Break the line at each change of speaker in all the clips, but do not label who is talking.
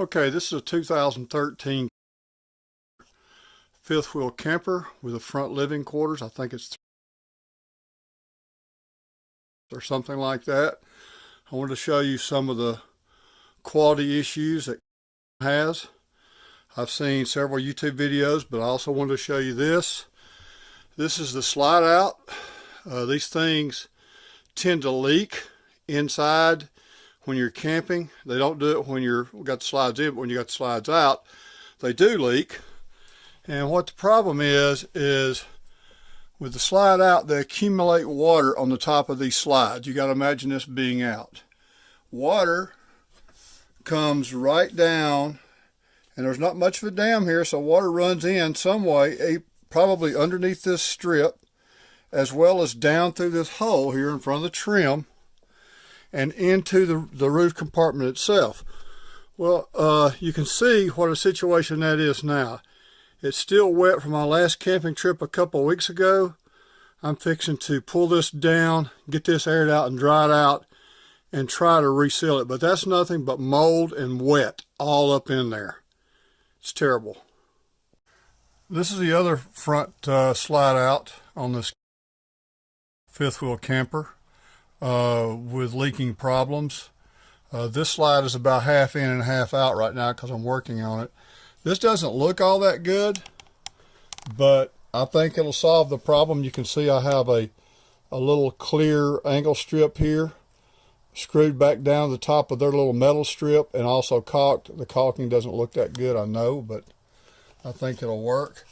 Okay, this is a 2013 fifth wheel camper with a front living quarters. I think it's or something like that. I wanted to show you some of the quality issues that it has. I've seen several YouTube videos, but I also wanted to show you this. This is the slide out. These things tend to leak inside when you're camping. They don't do it when you've got the slides in, but when you got the slides out, they do leak. And what the problem is with the slide out, they accumulate water on the top of these slides. You got to imagine this being out. Water comes right down, and there's not much of a dam here, so water runs in some way, probably underneath this strip, as well as down through this hole here in front of the trim and into the roof compartment itself. Well, you can see what a situation that is now. It's still wet from my last camping trip a couple of weeks ago. I'm fixing to pull this down, get this aired out and dried out, and try to reseal it. But that's nothing but mold and wet all up in there. It's terrible. This is the other front slide out on this fifth wheel camper with leaking problems. This slide is about half in and half out right now because I'm working on it. This doesn't look all that good, but I think it'll solve the problem. You can see I have a little clear angle strip here screwed back down to the top of their little metal strip and also caulked. The caulking doesn't look that good, I know, but I think it'll work.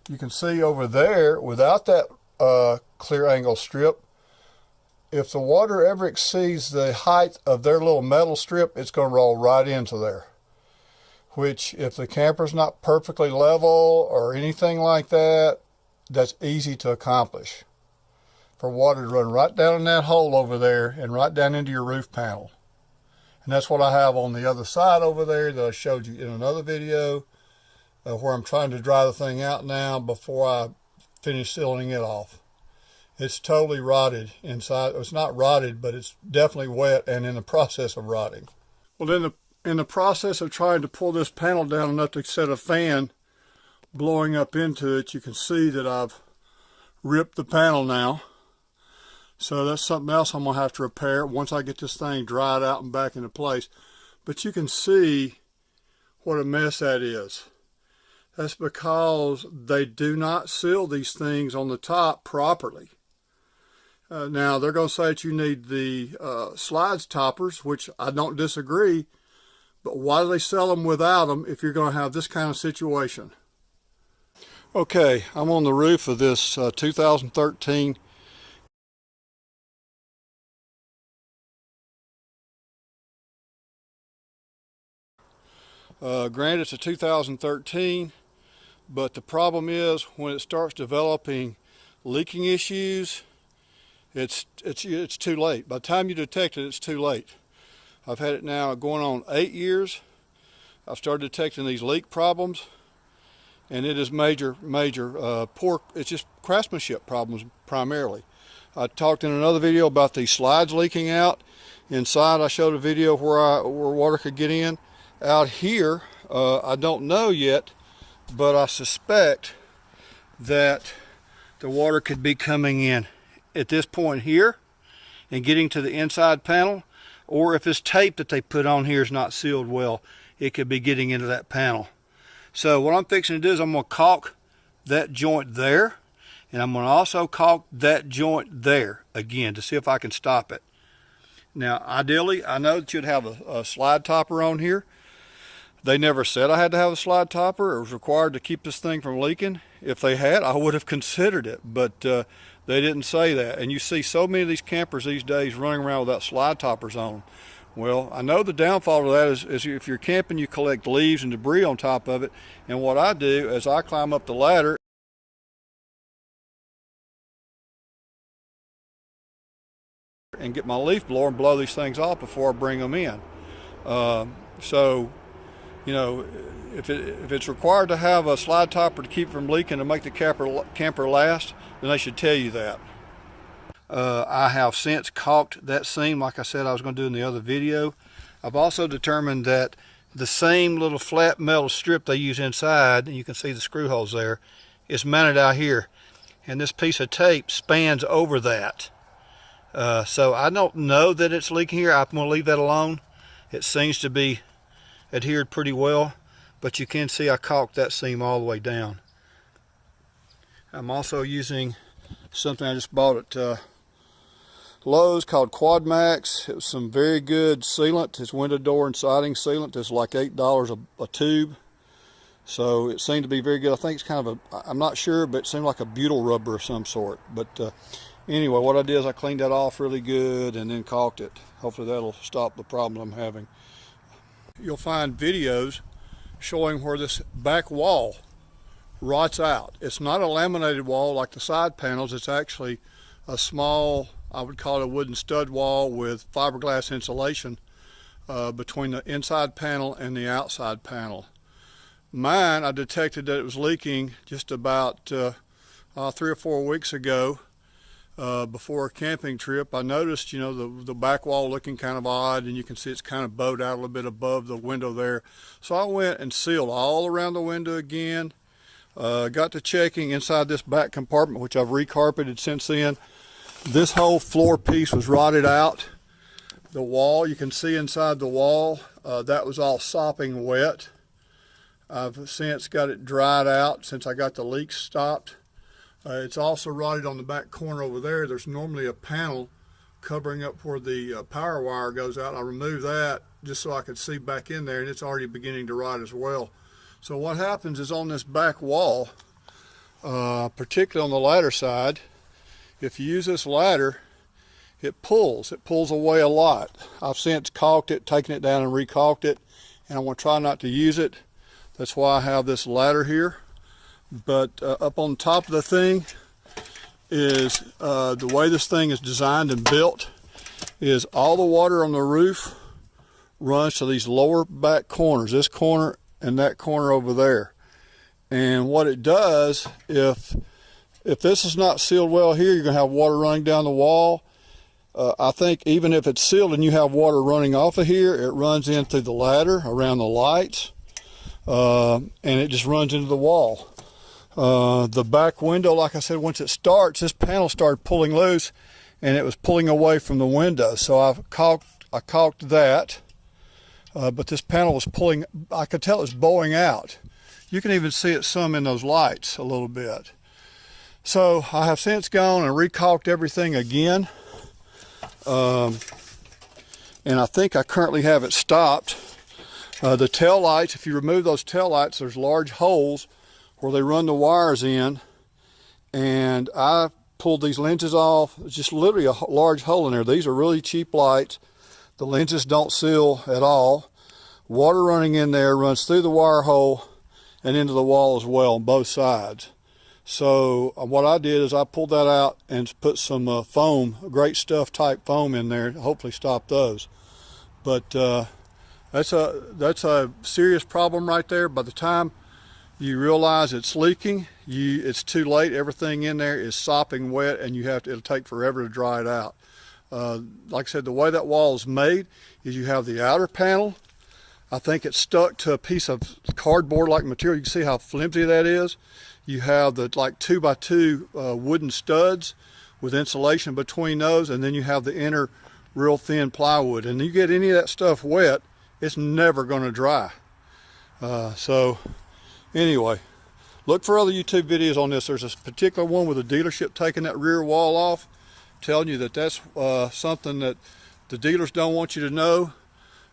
You can see over there, without that clear angle strip, if the water ever exceeds the height of their little metal strip, it's going to roll right into there. Which, if the camper's not perfectly level or anything like that, that's easy to accomplish. For water to run right down in that hole over there and right down into your roof panel. And that's what I have on the other side over there that I showed you in another video, where I'm trying to dry the thing out now before I finish sealing it off. It's totally rotted inside. It's not rotted, but it's definitely wet and in the process of rotting. Well, in the process of trying to pull this panel down enough to set a fan blowing up into it, you can see that I've ripped the panel now. So that's something else I'm going to have to repair once I get this thing dried out and back into place. But you can see what a mess that is. That's because they do not seal these things on the top properly. Now, they're going to say that you need the slides toppers, which I don't disagree, but why do they sell them without them if you're going to have this kind of situation? Okay, I'm on the roof of this 2013 granted, it's a 2013, but the problem is when it starts developing leaking issues, it's too late. By the time you detect it, it's too late. I've had it now going on 8 years. I've started detecting these leak problems, and it is major poor. It's just craftsmanship problems primarily. I talked in another video about these slides leaking out. Inside, I showed a video where water could get in. Out here, I don't know yet, but I suspect that the water could be coming in at this point here and getting to the inside panel, or if this tape that they put on here is not sealed well, it could be getting into that panel. So what I'm fixing to do is I'm going to caulk that joint there, and I'm going to also caulk that joint there again to see if I can stop it. Now, ideally, I know that you'd have a slide topper on here. They never said I had to have a slide topper. It was required to keep this thing from leaking. If they had, I would have considered it, but they didn't say that. And you see so many of these campers these days running around without slide toppers on. Well, I know the downfall of that is if you're camping, you collect leaves and debris on top of it. And what I do is I climb up the ladder and get my leaf blower and blow these things off before I bring them in. So, you know, if it's required to have a slide topper to keep from leaking to make the camper last, then they should tell you that. I have since caulked that seam like I said I was going to do in the other video. I've also determined that the same little flat metal strip they use inside, and you can see the screw holes there, is mounted out here. And this piece of tape spans over that. So I don't know that it's leaking here. I'm going to leave that alone. It seems to be adhered pretty well, but you can see I caulked that seam all the way down. I'm also using something I just bought at Lowe's called Quad Max. It was some very good sealant. It's window, door, and siding sealant. It's like $8 a tube. So it seemed to be very good. I think it's kind of I'm not sure, but it seemed like a butyl rubber of some sort. But anyway, what I did is I cleaned that off really good and then caulked it. Hopefully that'll stop the problem I'm having. You'll find videos showing where this back wall rots out. It's not a laminated wall like the side panels. It's actually a small, I would call it a wooden stud wall with fiberglass insulation between the inside panel and the outside panel. Mine, I detected that it was leaking just about 3 or 4 weeks ago before a camping trip. I noticed, you know, the back wall looking kind of odd, and you can see it's kind of bowed out a little bit above the window there. So I went and sealed all around the window again. Got to checking inside this back compartment, which I've recarpeted since then. This whole floor piece was rotted out. The wall, you can see inside the wall, that was all sopping wet. I've since got it dried out since I got the leaks stopped. It's also rotted on the back corner over there. There's normally a panel covering up where the power wire goes out. I removed that just so I could see back in there, and it's already beginning to rot as well. So what happens is on this back wall, particularly on the ladder side, if you use this ladder, it pulls away a lot. I've since caulked it, taken it down and recaulked it, and I'm going to try not to use it. That's why I have this ladder here. But up on top of the thing is the way this thing is designed and built is all the water on the roof runs to these lower back corners, this corner and that corner over there. And what it does, if this is not sealed well here, you're going to have water running down the wall. I think even if it's sealed and you have water running off of here, it runs in through the ladder around the lights. And it just runs into the wall. The back window, like I said, once it starts, this panel started pulling loose and it was pulling away from the window. So I caulked that, but this panel was pulling, I could tell it was bowing out. You can even see it some in those lights a little bit. So I have since gone and recaulked everything again. And I think I currently have it stopped. The tail lights, if you remove those tail lights, there's large holes where they run the wires in, and I pulled these lenses off. It's just literally a large hole in there. These are really cheap lights. The lenses don't seal at all. Water running in there runs through the wire hole and into the wall as well on both sides. So what I did is I pulled that out and put some foam, great stuff type foam in there to hopefully stop those. But that's a serious problem right there. By the time you realize it's leaking, it's too late. Everything in there is sopping wet, and it'll take forever to dry it out. Like I said, the way that wall is made is you have the outer panel. I think it's stuck to a piece of cardboard-like material. You can see how flimsy that is. You have the like 2x2 wooden studs with insulation between those, and then you have the inner real thin plywood. And you get any of that stuff wet, it's never going to dry. So anyway, look for other YouTube videos on this. There's a particular one with a dealership taking that rear wall off, telling you that that's something that the dealers don't want you to know,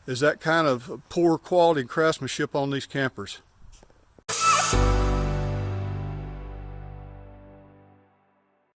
is that kind of poor quality craftsmanship on these campers.